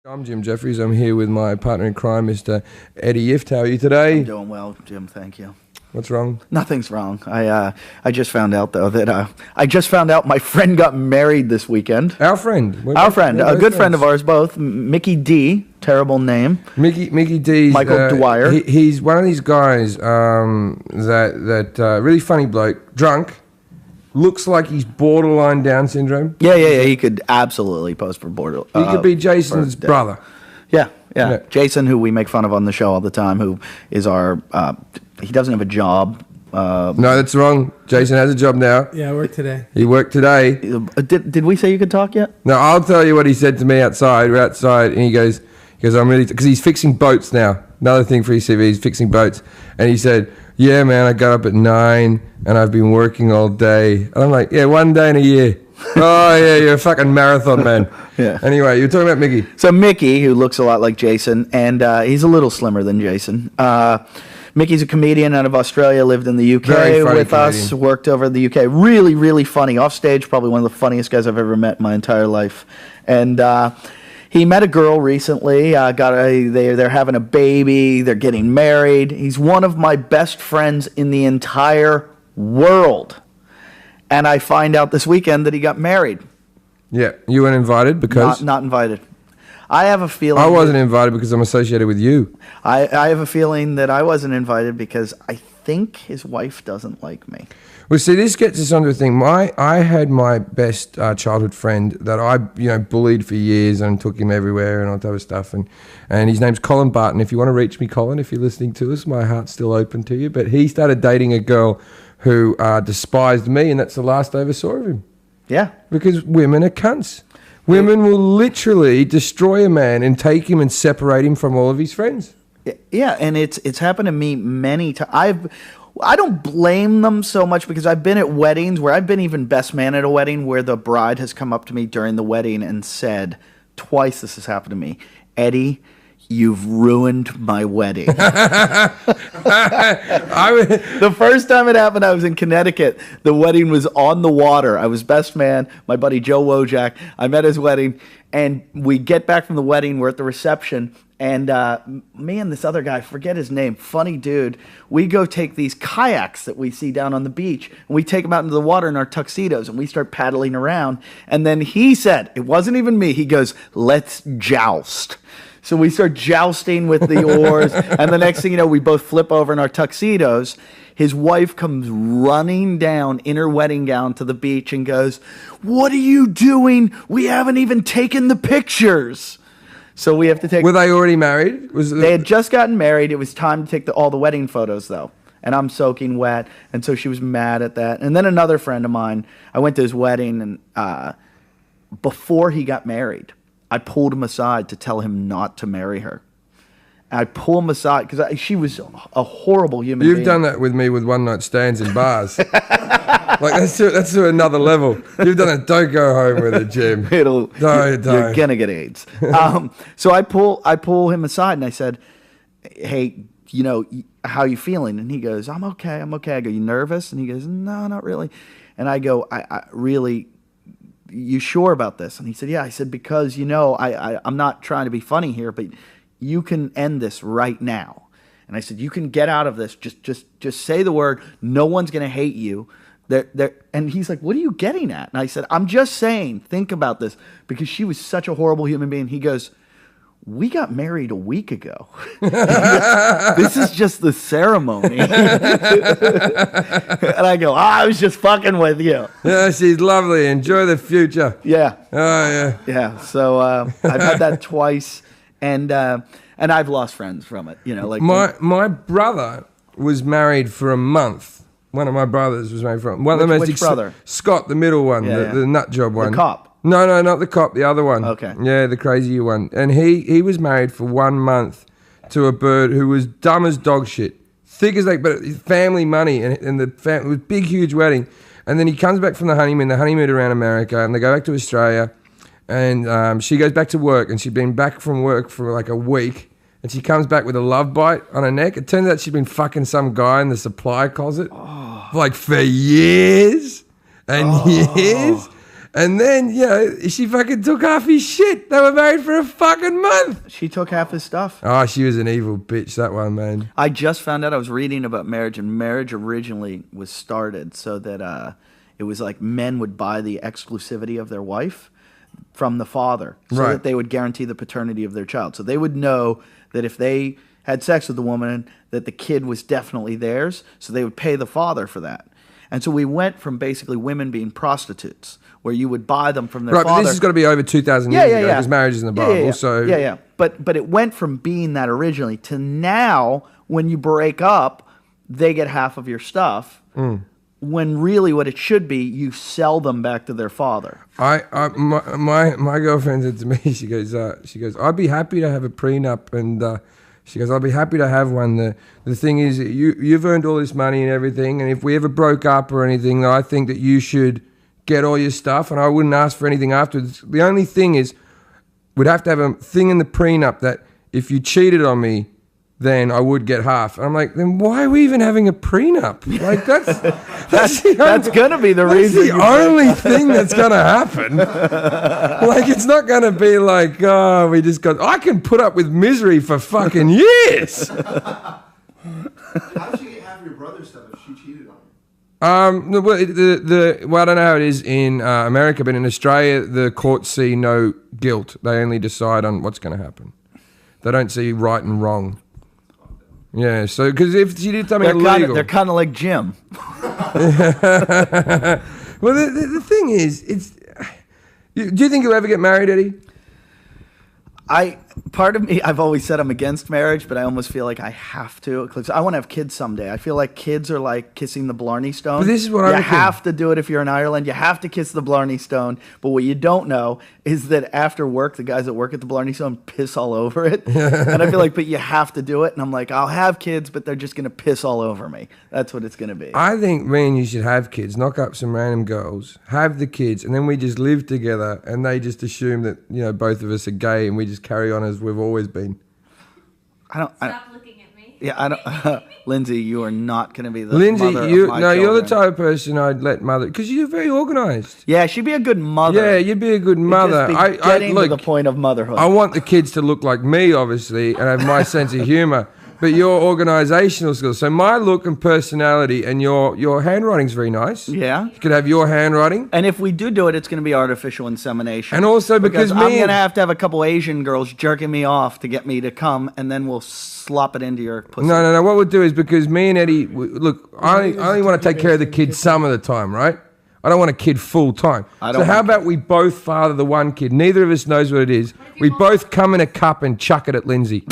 I'm Jim Jefferies. I'm here with my partner in crime, Mr. Eddie Ift. How are you today? I'm doing well, Jim. Thank you. What's wrong? Nothing's wrong. I just found out though that my friend got married this weekend. Our friend. Our friend, a good friend of ours both, Mickey D. Terrible name. Mickey D. Michael Dwyer. He's one of these guys that really funny bloke, drunk. Looks like he's borderline Down syndrome. Yeah. He could absolutely pose for border. He could be Jason's brother. Yeah. Jason, who we make fun of on the show all the time, who is our. He doesn't have a job. No, that's wrong. Jason has a job now. Yeah, I work today. He worked today. Did we say you could talk yet? No, I'll tell you what he said to me outside. We're outside, and he goes, I'm really, because he's fixing boats now. Another thing for his CV, he's fixing boats. And he said, yeah, man, I got up at 9 and I've been working all day. And I'm like, yeah, one day in a year. Oh, yeah, you're a fucking marathon man. Yeah. Anyway, you're talking about Mickey. So Mickey, who looks a lot like Jason, and he's a little slimmer than Jason. Mickey's a comedian out of Australia, lived in the UK with us, worked over in the UK. Really, really funny. Off stage, probably one of the funniest guys I've ever met in my entire life. And he met a girl recently. They're having a baby. They're getting married. He's one of my best friends in the entire world. And I find out this weekend that he got married. Yeah, you weren't invited because? Not invited. I have a feeling... I wasn't invited because I'm associated with you. I have a feeling that I wasn't invited because I think his wife doesn't like me. Well, see, this gets us onto a thing. I had my best childhood friend that I bullied for years and took him everywhere and all that type of stuff. And his name's Colin Barton. If you want to reach me, Colin, if you're listening to us, my heart's still open to you. But he started dating a girl who despised me, and that's the last I ever saw of him. Yeah. Because women are cunts. Women will literally destroy a man and take him and separate him from all of his friends. Yeah, and it's happened to me many times. I don't blame them so much because I've been at weddings where I've been even best man at a wedding where the bride has come up to me during the wedding and said, twice this has happened to me, Eddie, you've ruined my wedding. The first time it happened, I was in Connecticut. The wedding was on the water. I was best man, my buddy Joe Wojak. I'm at his wedding, and we get back from the wedding. We're at the reception, and me and this other guy, forget his name, funny dude, we go take these kayaks that we see down on the beach, and we take them out into the water in our tuxedos, and we start paddling around. And then he said, it wasn't even me, he goes, let's joust. So we start jousting with the oars, and the next thing you know, we both flip over in our tuxedos. His wife comes running down in her wedding gown to the beach and goes, what are you doing? We haven't even taken the pictures. So we have to take... Were they already married? They had just gotten married. It was time to take all the wedding photos, though. And I'm soaking wet, and so she was mad at that. And then another friend of mine, I went to his wedding, and before he got married, I pulled him aside to tell him not to marry her. I pull him aside because she was a horrible human being. You've done that with me with one-night stands in bars. Like that's to another level. You've done it. Don't go home with it, Jim. You're gonna get AIDS. So I pull him aside and I said, "Hey, how you feeling?" And he goes, "I'm okay. I'm okay." I go, "You nervous?" And he goes, "No, not really." And I go, I really. You sure about this? And he said, yeah. I said, because, I'm not trying to be funny here, but you can end this right now. And I said, you can get out of this. Just say the word. No one's going to hate you. And he's like, what are you getting at? And I said, I'm just saying, think about this, because she was such a horrible human being. He goes, we got married a week ago. This is just the ceremony. And I go, I was just fucking with you. Yeah, she's lovely. Enjoy the future. Yeah. Oh, yeah. Yeah. So I've had that twice, and I've lost friends from it. My brother was married for a month. One of my brothers was married for a month. Which brother? Scott, the middle one, the nut job one. The cop. No, not the cop, the other one. Okay. Yeah, the crazier one. And he was married for 1 month to a bird who was dumb as dog shit. Thick as but family money, and it was a big, huge wedding. And then he comes back from the honeymoon around America, and they go back to Australia, and she goes back to work, and she'd been back from work for like a week, and she comes back with a love bite on her neck. It turns out she'd been fucking some guy in the supply closet for years and years. And then, she fucking took half his shit. They were married for a fucking month. She took half his stuff. Oh, she was an evil bitch, that one, man. I just found out, I was reading about marriage, and marriage originally was started so that it was like men would buy the exclusivity of their wife from the father so that they would guarantee the paternity of their child. So they would know that if they had sex with the woman, that the kid was definitely theirs, so they would pay the father for that. And so we went from basically women being prostitutes, where you would buy them from their father. Right, but this has got to be over 2,000 years ago, because marriage is in the Bible. Yeah. But it went from being that originally to now, when you break up, they get half of your stuff. When really what it should be, you sell them back to their father. My girlfriend said to me, she goes, I'd be happy to have a prenup, and she goes, I'll be happy to have one. The thing is, you've earned all this money and everything, and if we ever broke up or anything, I think that you should get all your stuff, and I wouldn't ask for anything afterwards. The only thing is, we'd have to have a thing in the prenup that if you cheated on me, then I would get half. And I'm like, then why are we even having a prenup? Like, that's going to be the reason. That's the only thing that's going to happen. Like, it's not going to be like, I can put up with misery for fucking years. How did she get half your brother's stuff if she cheated on you? Well, I don't know how it is in America, but in Australia, the courts see no guilt. They only decide on what's going to happen. They don't see right and wrong. Yeah, so because if she did something illegal, they're kind of like Jim. Well, the thing is, do you think you'll ever get married, Eddie? Part of me, I've always said I'm against marriage, but I almost feel like I have to, because I want to have kids someday. I feel like kids are like kissing the Blarney Stone. But this is what I reckon. You have to do it if you're in Ireland. You have to kiss the Blarney Stone. But what you don't know is that after work, the guys that work at the Blarney Stone piss all over it. And I feel like, but you have to do it. And I'm like, I'll have kids, but they're just going to piss all over me. That's what it's going to be. I think me and you should have kids, knock up some random girls, have the kids, and then we just live together, and they just assume that, both of us are gay, and we just carry on as we've always been. Stop looking at me. Yeah, I don't. Lindsay, you are not going to be the Lindsay, mother of my children. You're the type of person I'd let mother, because you're very organized. Yeah, she'd be a good mother. Yeah, you'd be a good mother. Getting to the point of motherhood. I want the kids to look like me, obviously, and have my sense of humor. But your organizational skills. So my look and personality, and your handwriting's very nice. Yeah. You could have your handwriting. And if we do it, it's going to be artificial insemination. And also because I'm going to have a couple Asian girls jerking me off to get me to come, and then we'll slop it into your pussy. No. What we'll do is, because me and Eddie, look, I only want to take care of the kids some of the time, right? I don't want a kid full time. So how about we both father the one kid? Neither of us knows what it is. We both come in a cup and chuck it at Lindsay.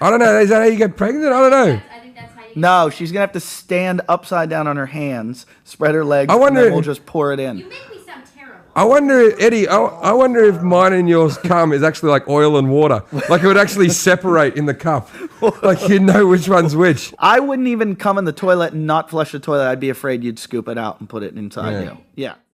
I don't know. Is that how you get pregnant? I don't know. I think that's how you. No, she's gonna have to stand upside down on her hands, spread her legs, and then we'll just pour it in. You make me sound terrible. I wonder, Eddie. I wonder if mine and yours cum is actually like oil and water. Like it would actually separate in the cup. Like you'd know which one's which. I wouldn't even come in the toilet and not flush the toilet. I'd be afraid you'd scoop it out and put it inside you. Yeah.